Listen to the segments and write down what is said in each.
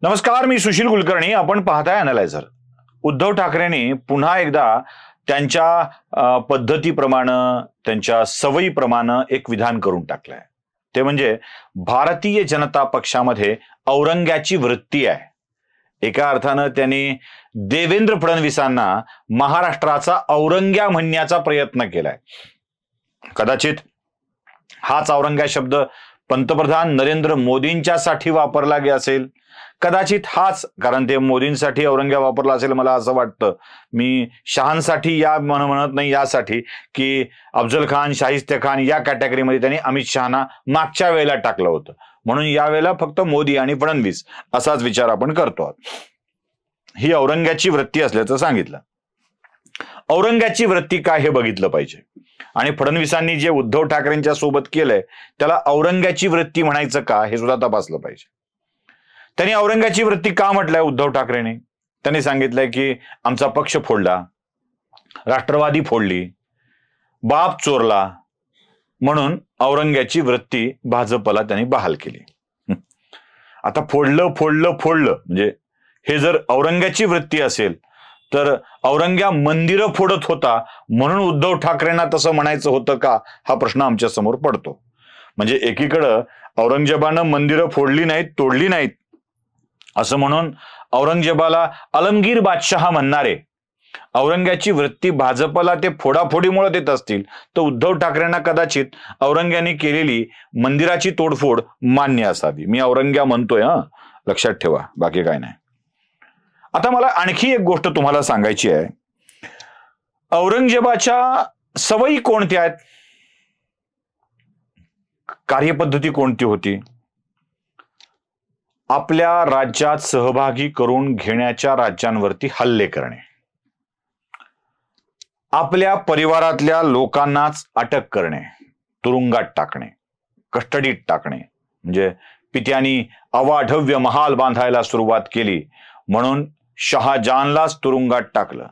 नमस्कार, मी सुशील कुलकर्णी. आपण पाहताय अॅनालायझर. उद्धव ठाकरेंनी पुन्हा एकदा त्यांच्या पद्धतीप्रमाणे, त्यांच्या सवयीप्रमाणे एक विधान करून टाकलंय. ते म्हणजे भारतीय जनता पक्षामध्ये औरंग्याची वृत्ती आहे. एका अर्थानं त्यांनी देवेंद्र फडणवीसांना महाराष्ट्राचा औरंग्या म्हणण्याचा प्रयत्न केलाय. कदाचित हाच औरंग्या शब्द पंतप्रधान नरेंद्र मोदींच्यासाठी वापरला गेला असेल. कदाचित हाच, कारण ते मोदींसाठी औरंग्या वापरला असेल मला असं वाटतं. मी शहांसाठी या म्हणत नाही, यासाठी की अफजल खान, शाहिस्ते खान या कॅटेगरीमध्ये त्यांनी अमित शहाना मागच्या वेळेला टाकलं होतं, म्हणून यावेळेला फक्त मोदी आणि फडणवीस असाच विचार आपण करतो. ही औरंग्याची वृत्ती असल्याचं सांगितलं. औरंग्याची वृत्ती काय हे बघितलं पाहिजे. आणि फडणवीसांनी जे उद्धव ठाकरेंच्या सोबत केलंय त्याला औरंग्याची वृत्ती म्हणायचं का हे सुद्धा तपासलं पाहिजे. त्यांनी औरंग्याची वृत्ती का म्हटलंय उद्धव ठाकरेंनी? त्यांनी सांगितलंय की आमचा पक्ष फोडला, राष्ट्रवादी फोडली, बाप चोरला, म्हणून औरंग्याची वृत्ती भाजपला त्यांनी बहाल केली. आता फोडलं म्हणजे हे जर औरंग्याची वृत्ती असेल तर औरंग्या मंदिरं फोडत होता म्हणून उद्धव ठाकरेंना तसं म्हणायचं होतं का, हा प्रश्न आमच्या समोर पडतो. म्हणजे एकीकडं औरंगजेबानं मंदिरं फोडली नाहीत, तोडली नाहीत असं म्हणून औरंगजेबाला अलमगीर बादशहा म्हणणारे औरंग्याची वृत्ती भाजपला ते फोडाफोडीमुळे देत असतील, तर उद्धव ठाकरेंना कदाचित औरंग्याने केलेली मंदिराची तोडफोड मान्य असावी. मी औरंग्या म्हणतोय, लक्षात ठेवा, बाकी काय नाही. आता मला आणखी एक गोष्ट तुम्हाला सांगायची आहे. औरंगजेबाच्या सवयी कोणत्या आहेत, कार्यपद्धती कोणती होती? आपल्या राज्यात सहभागी करून घेण्याच्या राज्यांवरती हल्ले करणे, आपल्या परिवारातल्या लोकांनाच अटक करणे, तुरुंगात टाकणे, कस्टडीत टाकणे. म्हणजे पित्यांनी अवाढव्य महाल बांधायला सुरुवात केली म्हणून शहाजहानलाच तुरुंगात टाकलं,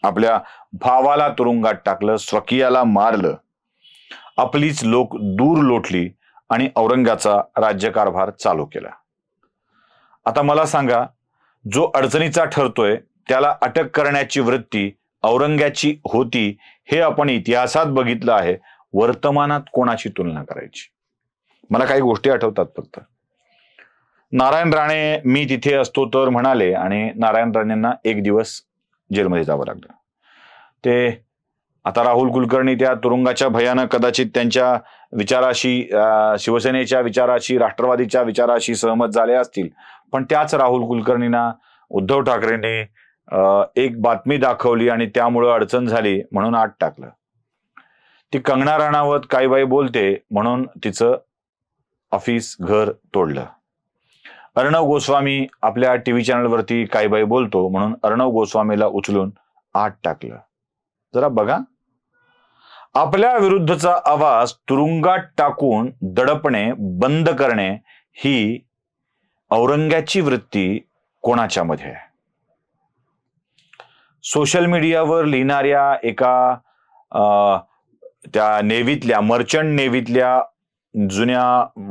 आपल्या भावाला तुरुंगात टाकलं, स्वकीयाला मारलं, आपलीच लोक दूर लोटली आणि औरंग्याचा राज्यकारभार चालू केला. आता मला सांगा, जो अडचणीचा ठरतोय त्याला अटक करण्याची वृत्ती औरंग्याची होती हे आपण इतिहासात बघितलं आहे. वर्तमानात कोणाची तुलना करायची? मला काही गोष्टी आठवतात फक्त. नारायण राणे मी तिथे असतो तर म्हणाले आणि नारायण राणेंना एक दिवस जेलमध्ये जावं लागलं. ते आता राहुल कुलकर्णी त्या तुरुंगाच्या भयानं कदाचित त्यांच्या विचाराशी, शिवसेनेच्या विचाराशी, राष्ट्रवादीच्या विचाराशी सहमत झाले असतील, पण त्याच राहुल कुलकर्णींना उद्धव ठाकरेंनी एक बातमी दाखवली आणि त्यामुळं अडचण झाली म्हणून आत टाकलं. ती कंगना राणावत काही बाई बोलते म्हणून तिचं ऑफिस, घर तोडलं. अर्णव गोस्वामी आपल्या टीव्ही चॅनलवरती काही बाई बोलतो म्हणून अर्णव गोस्वामीला उचलून आत टाकलं. जरा बघा, आपल्या विरुद्धचा आवाज तुरुंगात टाकून दडपणे, बंद करणे ही औरंग्याची वृत्ती कोणाच्या मध्ये आहे? सोशल मीडियावर लिहिणाऱ्या एका त्या नेव्हीतल्या, मर्चंट नेव्हीतल्या जुन्या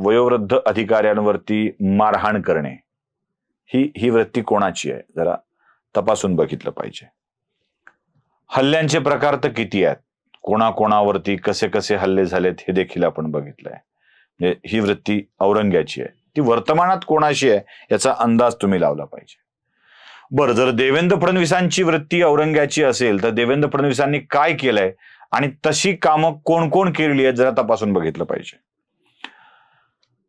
वयोवृद्ध अधिकाऱ्यांवरती मारहाण करणे ही वृत्ती कोणाची आहे? जरा तपासून बघितलं पाहिजे. हल्ल्यांचे प्रकार तर किती आहेत, कोणाकोणावरती कसे कसे हल्ले झालेत हे देखील आपण बघितलंय. म्हणजे ही वृत्ती औरंग्याची आहे. ती वर्तमानात कोणाशी आहे याचा अंदाज तुम्ही लावला पाहिजे. बरं, जर देवेंद्र फडणवीसांची वृत्ती औरंग्याची असेल तर देवेंद्र फडणवीसांनी काय केलंय आणि तशी कामं कोण कोण केलेली आहेत जरा तपासून बघितलं पाहिजे.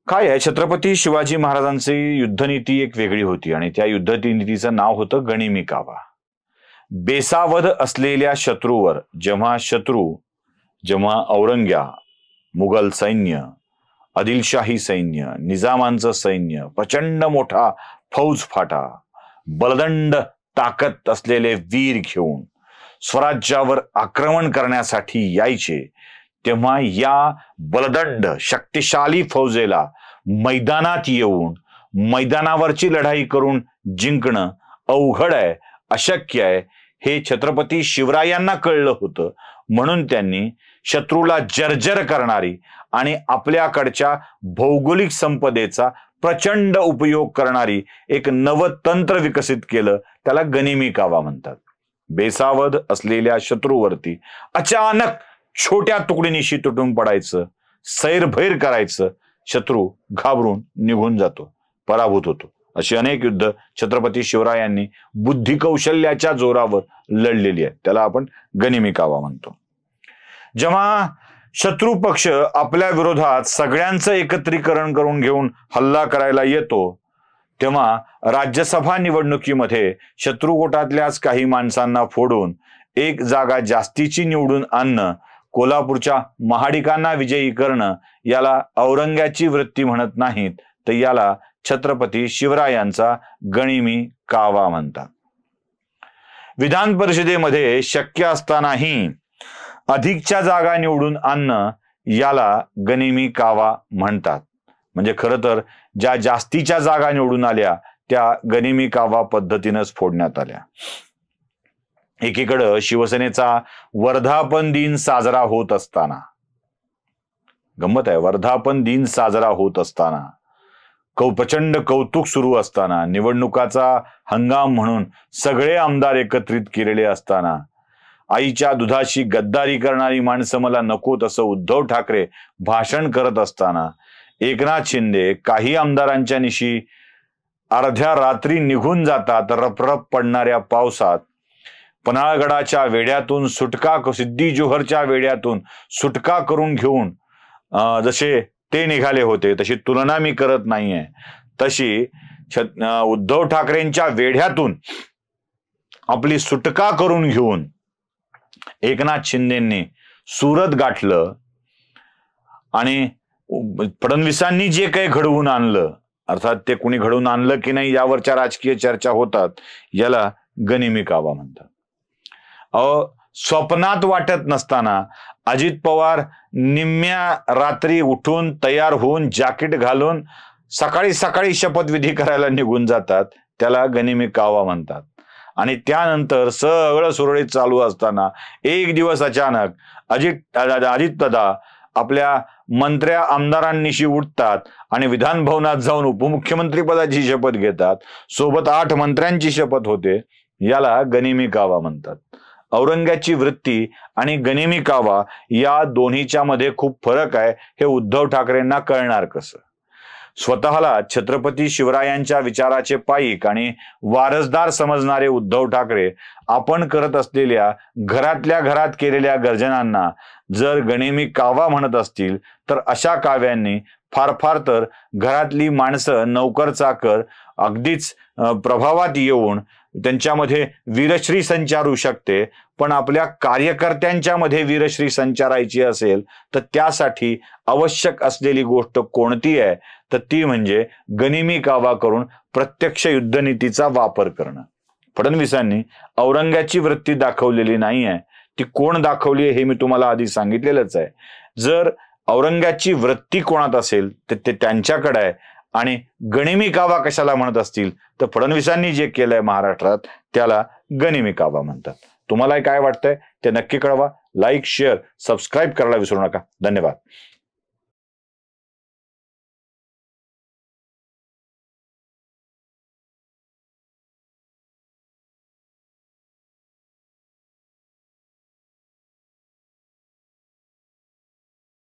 काय आहे, छत्रपती शिवाजी महाराजांची युद्धनीती एक वेगळी होती आणि त्या युद्धनीतीचं नाव होतं गनिमी कावा. बेसावध असलेल्या शत्रूवर जेव्हा औरंग्या, मुघल सैन्य, आदिलशाही सैन्य, निजामांचं सैन्य, प्रचंड मोठा फौज फाटा, बलदंड ताकद असलेले वीर घेऊन स्वराज्यावर आक्रमण करण्यासाठी यायचे, तेव्हा या बलदंड शक्तिशाली फौजेला मैदानात येऊन मैदानावरची लढाई करून जिंकणं अवघड आहे, अशक्य आहे हे छत्रपती शिवरायांना कळलं होतं. म्हणून त्यांनी शत्रूला जर्जर करणारी आणि आपल्याकडच्या भौगोलिक संपदेचा प्रचंड उपयोग करणारी एक नवतंत्र विकसित केलं, त्याला गनिमी कावा म्हणतात. बेसावध असलेल्या शत्रूवरती अचानक छोट्या तुकडीनिशी तुटून पडायचं, सैरभैर करायचं, शत्रू घाबरून निघून जातो, पराभूत होतो. अशी अनेक युद्ध छत्रपती शिवरायांनी बुद्धी कौशल्याच्या जोरावर लढलेली आहे, त्याला आपण गनिमी कावा म्हणतो. जेव्हा शत्रू पक्ष आपल्या विरोधात सगळ्यांचं एकत्रीकरण करून घेऊन हल्ला करायला येतो, तेव्हा राज्यसभा निवडणुकीमध्ये शत्रुगोटातल्याच काही माणसांना फोडून एक जागा जास्तीची निवडून आणणं, कोल्हापूरच्या महाडिकांना विजयी करणं, याला औरंग्याची वृत्ती म्हणत नाहीत, तर याला छत्रपती शिवरायांचा गनिमी कावा म्हणतात. विधान परिषदेमध्ये शक्य असतानाही अधिकच्या जागा निवडून आणणं, याला गनिमी कावा म्हणतात. म्हणजे खरं तर ज्या जास्तीच्या जागा निवडून आल्या त्या गनिमी कावा पद्धतीनंच फोडण्यात आल्या. एकीकडं शिवसेनेचा वर्धापन दिन साजरा होत असताना, गंमत आहे, वर्धापन दिन साजरा होत असताना, प्रचंड कौतुक सुरू असताना, निवडणुकाचा हंगाम म्हणून सगळे आमदार एकत्रित केलेले असताना, आईच्या दुधाशी गद्दारी करणारी माणसं मला नकोत असं उद्धव ठाकरे भाषण करत असताना, एकनाथ शिंदे काही आमदारांच्या निशी अर्ध्या रात्री निघून जातात रपरप पडणाऱ्या पावसात, पन्हाळगडाच्या वेड्यातून सुटका, सिद्धी जोहरच्या वेड्यातून सुटका करून घेऊन जसे ते निघाले होते, तशी तुलना मी करत नाहीये, तशी उद्धव ठाकरेंच्या वेढ्यातून आपली सुटका करून घेऊन एकनाथ शिंदेंनी सुरत गाठलं आणि फडणवीसांनी जे काही घडवून आणलं, अर्थात ते कुणी घडवून आणलं की नाही यावरच्या राजकीय चर्चा होतात, याला गनिमी कावा म्हणतात. स्वप्नात वाटत नसताना अजित पवार निम्म्या रात्री उठून तयार होऊन जॅकेट घालून सकाळी सकाळी शपथविधी करायला निघून जातात, त्याला गनिमी कावा म्हणतात. आणि त्यानंतर सगळं सुरळीत चालू असताना एक दिवस अचानक अजितदादा आपल्या मंत्र्या आमदारांनीशी उठतात आणि विधान भवनात जाऊन उपमुख्यमंत्री पदाची शपथ घेतात. सोबत 8 मंत्र्यांची शपथ होते, याला गनिमी कावा म्हणतात. औरंग्याची वृत्ती आणि गनिमी कावा या दोन्हीच्या मध्ये खूप फरक आहे, हे उद्धव ठाकरेंना कळणार कसं? स्वतःला छत्रपती शिवरायांच्या विचाराचे पाईक आणि वारसदार समजणारे उद्धव ठाकरे आपण करत असलेल्या घरातल्या घरात केलेल्या गर्जनांना जर गनिमी कावा म्हणत असतील, तर अशा काव्यांनी फार फार तर घरातली माणसं नौकर चाकर अगदीच प्रभावात येऊन त्यांच्यामध्ये वीरश्री संचारू शकते, पण आपल्या कार्यकर्त्यांच्या मध्ये वीरश्री संचारायची असेल तर त्यासाठी आवश्यक असलेली गोष्ट कोणती आहे, तर ती म्हणजे गनिमी कावा करून प्रत्यक्ष युद्धनीतीचा वापर करणं. फडणवीसांनी औरंग्याची वृत्ती दाखवलेली नाही आहे, ती कोण दाखवली आहे हे मी तुम्हाला आधी सांगितलेलंच आहे. जर औरंग्याची वृत्ती कोणात असेल तर ते त्यांच्याकडे आहे, आणि गनिमी कावा कशाला म्हणत असतील तर फडणवीसांनी जे केलंय महाराष्ट्रात त्याला गनिमी कावा म्हणतात. तुम्हाला काय वाटतंय ते नक्की कळवा. लाईक, शेअर, सबस्क्राईब करायला विसरू नका. धन्यवाद.